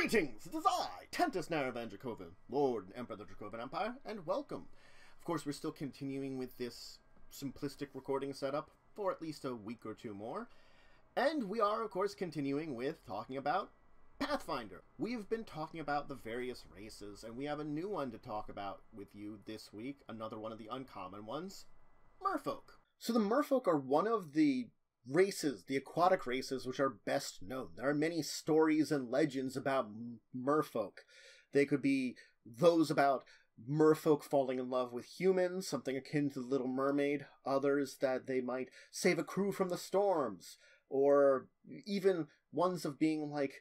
Greetings! It is I, Tentus Naravan Dracovin, Lord and Emperor of the Dracovin Empire, and welcome. Of course, we're still continuing with this simplistic recording setup for at least a week or two more. And we are, of course, continuing with talking about Pathfinder. We've been talking about the various races, and we have a new one to talk about with you this week, another one of the uncommon ones, Merfolk. So the Merfolk are one of the races, the aquatic races, which are best known. There are many stories and legends about Merfolk. They could be those about Merfolk falling in love with humans, something akin to the Little Mermaid, others that they might save a crew from the storms, or even ones of being like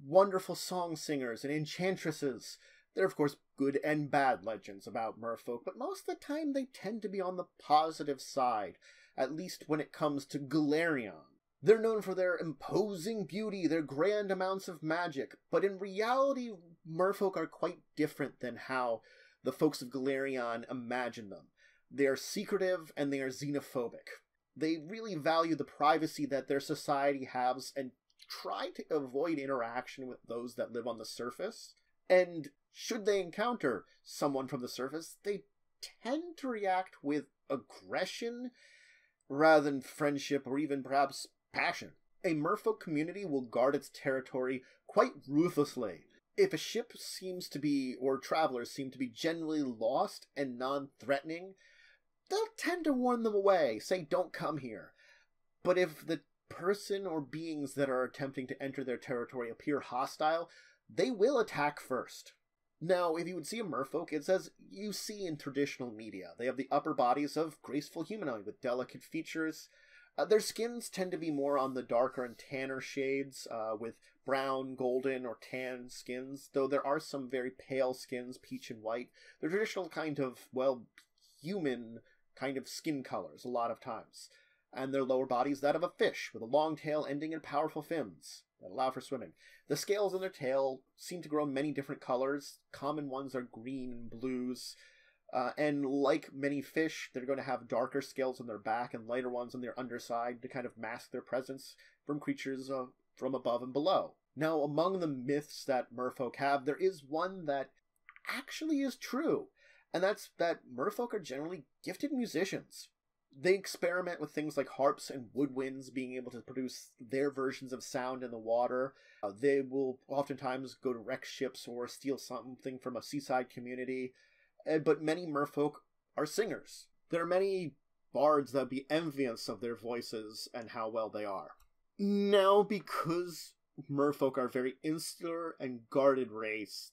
wonderful song singers and enchantresses. There are, of course, good and bad legends about Merfolk, but most of the time they tend to be on the positive side, at least when it comes to Galarion. They're known for their imposing beauty, their grand amounts of magic, but in reality, Merfolk are quite different than how the folks of Galarion imagine them. They are secretive and they are xenophobic. They really value the privacy that their society has and try to avoid interaction with those that live on the surface. And should they encounter someone from the surface, they tend to react with aggression rather than friendship or even perhaps passion. A Merfolk community will guard its territory quite ruthlessly. If a ship seems to be, or travelers seem to be generally lost and non-threatening, they'll tend to warn them away, say don't come here. But if the person or beings that are attempting to enter their territory appear hostile, they will attack first. Now, if you would see a Merfolk, it's as you see in traditional media. They have the upper bodies of graceful humanoid with delicate features. Their skins tend to be more on the darker and tanner shades, with brown, golden, or tan skins, though there are some very pale skins, peach and white. They're traditional kind of, well, human kind of skin colors a lot of times. And their lower body is that of a fish, with a long tail ending in powerful fins that allow for swimming. The scales on their tail seem to grow many different colors. Common ones are green and blues. And like many fish, they're going to have darker scales on their back and lighter ones on their underside to kind of mask their presence from creatures from above and below. Now, among the myths that Merfolk have, there is one that actually is true. And that's that Merfolk are generally gifted musicians. They experiment with things like harps and woodwinds, being able to produce their versions of sound in the water. They will oftentimes go to wreck ships or steal something from a seaside community. But many Merfolk are singers. There are many bards that would be envious of their voices and how well they are. Now, because Merfolk are a very insular and guarded race,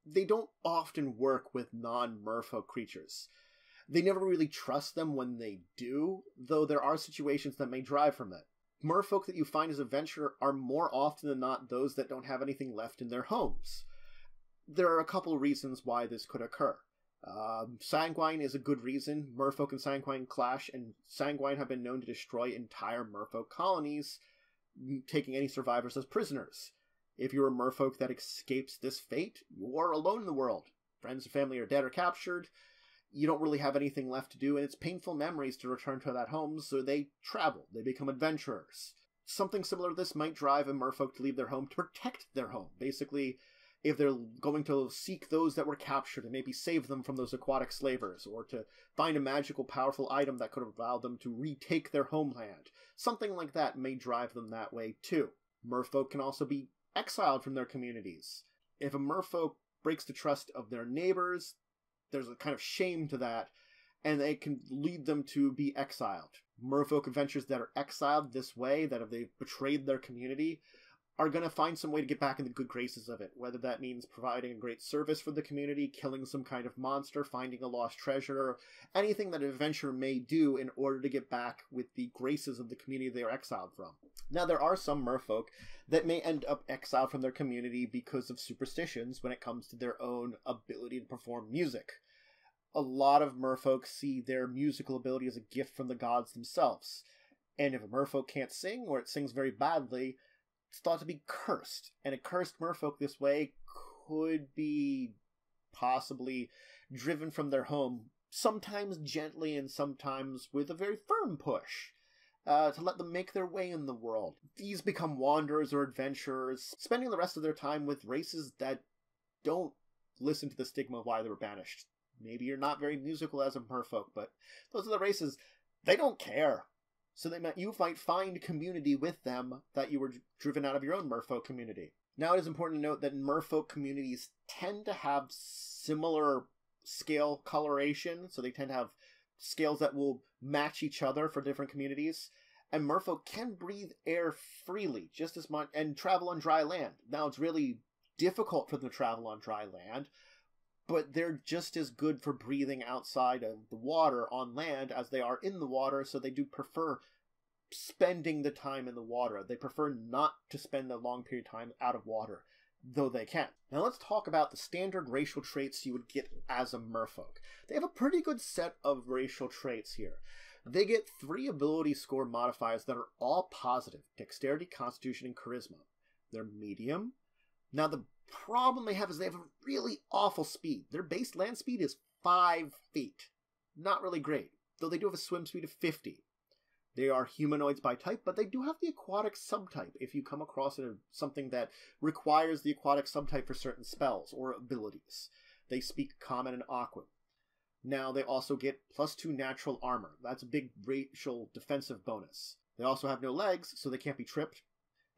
they don't often work with non-Merfolk creatures. They never really trust them when they do, though there are situations that may drive from it. Merfolk that you find as adventurer are more often than not those that don't have anything left in their homes. There are a couple reasons why this could occur. Sanguine is a good reason. Merfolk and Sanguine clash, and Sanguine have been known to destroy entire Merfolk colonies, taking any survivors as prisoners. If you're a Merfolk that escapes this fate, you are alone in the world. Friends and family are dead or captured. You don't really have anything left to do, and it's painful memories to return to that home, so they travel. They become adventurers. Something similar to this might drive a Merfolk to leave their home to protect their home. Basically, if they're going to seek those that were captured and maybe save them from those aquatic slavers, or to find a magical, powerful item that could allow them to retake their homeland. Something like that may drive them that way, too. Merfolk can also be exiled from their communities. If a Merfolk breaks the trust of their neighbors, there's a kind of shame to that, and it can lead them to be exiled. Merfolk adventurers that are exiled this way, that if they've betrayed their community, are going to find some way to get back in the good graces of it, whether that means providing a great service for the community, killing some kind of monster, finding a lost treasure, or anything that an adventurer may do in order to get back with the graces of the community they are exiled from. Now, there are some Merfolk that may end up exiled from their community because of superstitions when it comes to their own ability to perform music. A lot of Merfolk see their musical ability as a gift from the gods themselves, and if a Merfolk can't sing, or it sings very badly, it's thought to be cursed, and a cursed Merfolk this way could be possibly driven from their home, sometimes gently and sometimes with a very firm push. to let them make their way in the world. These become wanderers or adventurers, spending the rest of their time with races that don't listen to the stigma of why they were banished. Maybe you're not very musical as a merfolk, but those are the races, they don't care. So you might find community with them that you were driven out of your own merfolk community. Now it is important to note that merfolk communities tend to have similar scale coloration, so they tend to have scales that will match each other for different communities. And merfolk can breathe air freely, just as much, and travel on dry land. Now it's really difficult for them to travel on dry land, but they're just as good for breathing outside of the water on land as they are in the water, so they do prefer spending the time in the water. They prefer not to spend a long period of time out of water, though they can. Now let's talk about the standard racial traits you would get as a merfolk. They have a pretty good set of racial traits here. They get 3 ability score modifiers that are all positive: dexterity, constitution, and charisma. They're medium. Now the problem they have is they have a really awful speed. Their base land speed is 5 feet. Not really great, though they do have a swim speed of 50. They are humanoids by type, but they do have the aquatic subtype if you come across something that requires the aquatic subtype for certain spells or abilities. They speak common and aqua. Now they also get +2 natural armor. That's a big racial defensive bonus. They also have no legs, so they can't be tripped.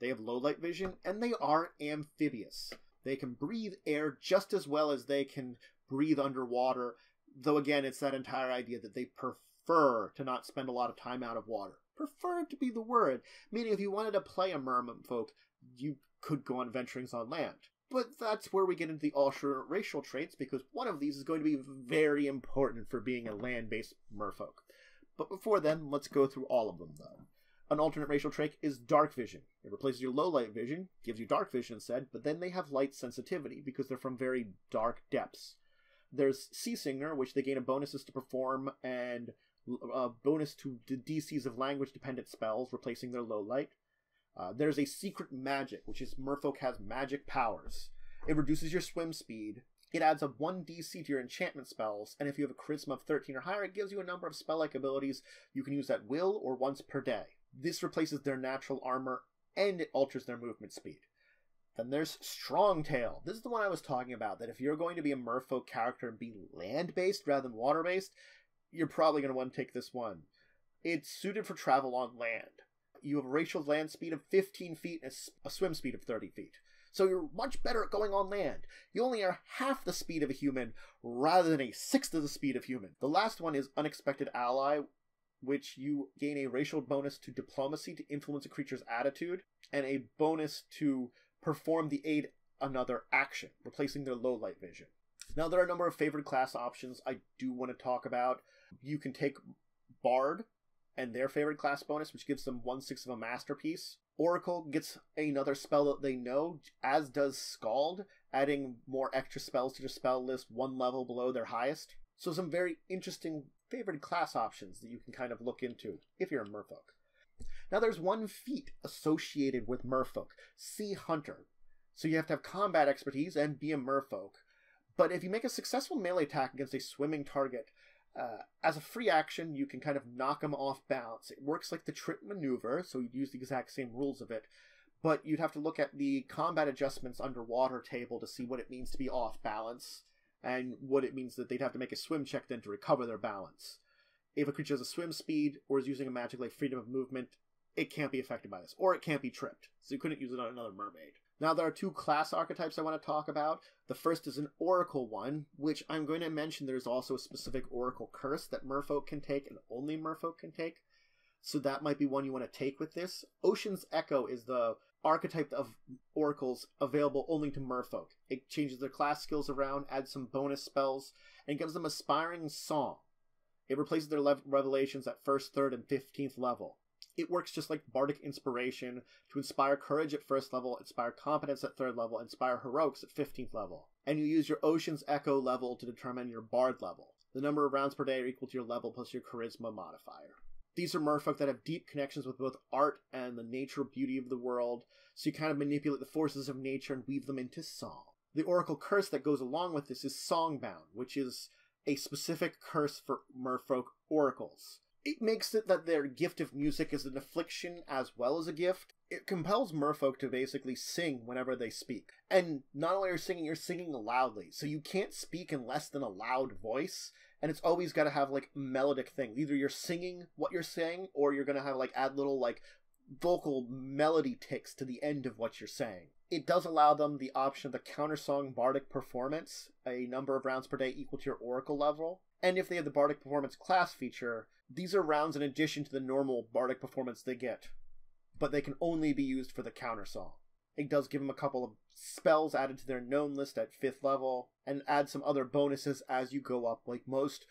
They have low light vision, and they are amphibious. They can breathe air just as well as they can breathe underwater, though again, it's that entire idea that they prefer to not spend a lot of time out of water. Prefer to be the word, meaning if you wanted to play a merfolk, you could go on adventurings on land. But that's where we get into the alternate racial traits, because one of these is going to be very important for being a land-based merfolk. But before then, let's go through all of them, though. An alternate racial trait is dark vision. It replaces your low light vision, gives you dark vision instead, but then they have light sensitivity because they're from very dark depths. There's Sea Singer, which they gain a bonuses to perform and a bonus to the DCs of language-dependent spells, replacing their low light. There's a secret magic, which is merfolk has magic powers. It reduces your swim speed. It adds a 1 DC to your enchantment spells, and if you have a charisma of 13 or higher, it gives you a number of spell-like abilities you can use at will or once per day. This replaces their natural armor, and it alters their movement speed. Then there's Strongtail. This is the one I was talking about, that if you're going to be a merfolk character and be land-based rather than water-based, you're probably going to want to take this one. It's suited for travel on land. You have a racial land speed of 15 feet and a swim speed of 30 feet. So you're much better at going on land. You only are half the speed of a human, rather than a sixth of the speed of human. The last one is Unexpected Ally, which you gain a racial bonus to diplomacy to influence a creature's attitude, and a bonus to perform the aid another action, replacing their low light vision. Now there are a number of favored class options I do want to talk about. You can take Bard and their favorite class bonus, which gives them 1/6 of a masterpiece. Oracle gets another spell that they know, as does Scald, adding more extra spells to their spell list 1 level below their highest. So some very interesting favored class options that you can kind of look into if you're a merfolk. Now there's 1 feat associated with merfolk, Sea Hunter. So you have to have combat expertise and be a merfolk. But if you make a successful melee attack against a swimming target, as a free action, you can kind of knock them off balance. It works like the trip maneuver, so you'd use the exact same rules of it, but you'd have to look at the combat adjustments underwater table to see what it means to be off balance, and what it means that they'd have to make a swim check then to recover their balance. If a creature has a swim speed, or is using a magic like freedom of movement, it can't be affected by this, or it can't be tripped, so you couldn't use it on another mermaid. Now there are 2 class archetypes I want to talk about. The first is an Oracle one, which I'm going to mention there's also a specific Oracle curse that merfolk can take, and only merfolk can take. So that might be one you want to take with this. Ocean's Echo is the archetype of oracles available only to merfolk. It changes their class skills around, adds some bonus spells, and gives them Aspiring Song. It replaces their revelations at 1st, 3rd, and 15th level. It works just like Bardic Inspiration to inspire courage at 1st level, inspire competence at 3rd level, inspire heroics at 15th level. And you use your Ocean's Echo level to determine your Bard level. The number of rounds per day are equal to your level plus your charisma modifier. These are merfolk that have deep connections with both art and the nature beauty of the world, so you kind of manipulate the forces of nature and weave them into song. The Oracle curse that goes along with this is Songbound, which is a specific curse for merfolk oracles. It makes it that their gift of music is an affliction as well as a gift. It compels merfolk to basically sing whenever they speak. And not only are you you're singing loudly, so you can't speak in less than a loud voice, and it's always got to have, like, a melodic thing. Either you're singing what you're saying, or you're going to have, like, add little, like, vocal melody ticks to the end of what you're saying. It does allow them the option of the countersong bardic performance, a number of rounds per day equal to your oracle level. And if they have the bardic performance class feature, these are rounds in addition to the normal bardic performance they get, but they can only be used for the countersong. It does give them a couple of spells added to their known list at 5th level, and add some other bonuses as you go up, like most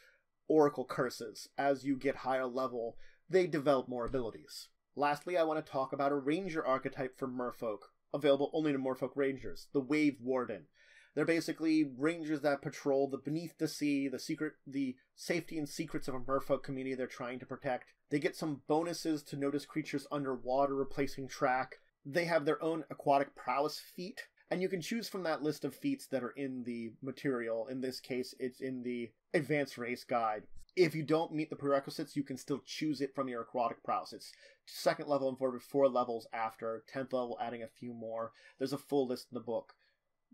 oracle curses. As you get higher level, they develop more abilities. Lastly, I want to talk about a ranger archetype for merfolk, available only to merfolk rangers, the Wave Warden. They're basically rangers that patrol the beneath the sea, the safety and secrets of a merfolk community they're trying to protect. They get some bonuses to notice creatures underwater, replacing track. They have their own aquatic prowess feat, and you can choose from that list of feats that are in the material. In this case, it's in the Advanced Race Guide. If you don't meet the prerequisites, you can still choose it from your aquatic prowess. It's 2nd level and 4 levels after, 10th level adding a few more. There's a full list in the book.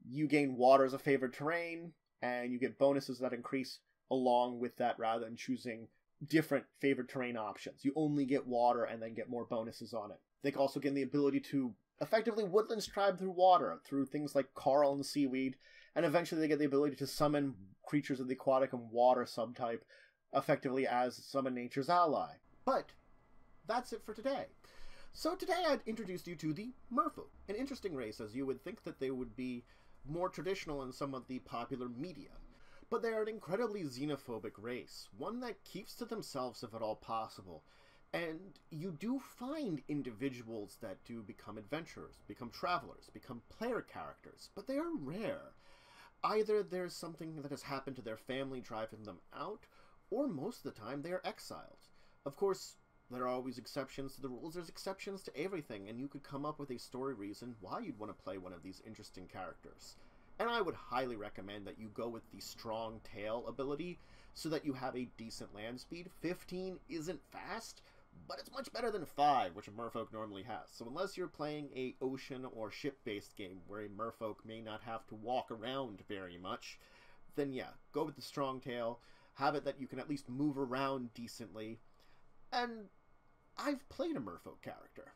You gain water as a favored terrain, and you get bonuses that increase along with that rather than choosing different favored terrain options. You only get water and then get more bonuses on it. They can also gain the ability to effectively woodland tribe through water, through things like coral and seaweed, and eventually they get the ability to summon creatures of the aquatic and water subtype, effectively as summon nature's ally. But that's it for today. So today I'd introduced you to the Merfolk, an interesting race, as you would think that they would be more traditional in some of the popular media. But they are an incredibly xenophobic race, one that keeps to themselves if at all possible. And you do find individuals that do become adventurers, become travelers, become player characters, but they are rare. Either there's something that has happened to their family driving them out, or most of the time they are exiled. Of course, there are always exceptions to the rules. There's exceptions to everything, and you could come up with a story reason why you'd want to play one of these interesting characters. And I would highly recommend that you go with the strong tail ability so that you have a decent land speed. 15 isn't fast, but it's much better than 5, which a merfolk normally has. So unless you're playing a ocean or ship-based game where a merfolk may not have to walk around very much, then yeah, go with the strong tail. Have it that you can at least move around decently. And I've played a merfolk character,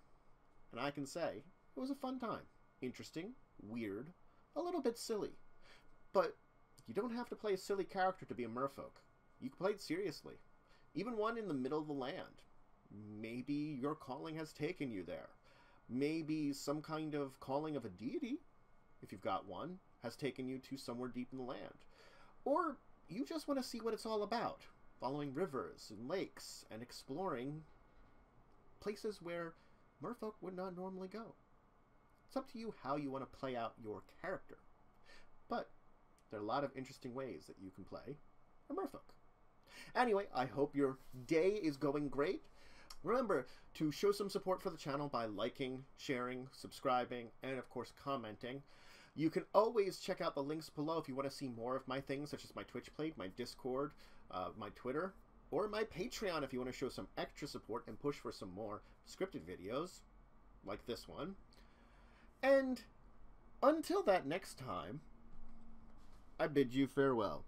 and I can say it was a fun time. Interesting, weird, a little bit silly. But you don't have to play a silly character to be a merfolk. You can play it seriously. Even one in the middle of the land. Maybe your calling has taken you there. Maybe some kind of calling of a deity, if you've got one, has taken you to somewhere deep in the land. Or you just want to see what it's all about, following rivers and lakes and exploring places where merfolk would not normally go. It's up to you how you want to play out your character. But there are a lot of interesting ways that you can play a merfolk. Anyway, I hope your day is going great. Remember to show some support for the channel by liking, sharing, subscribing, and of course commenting. You can always check out the links below if you want to see more of my things, such as my Twitch plate, my Discord, my Twitter, or my Patreon if you want to show some extra support and push for some more scripted videos, like this one. And until that next time, I bid you farewell.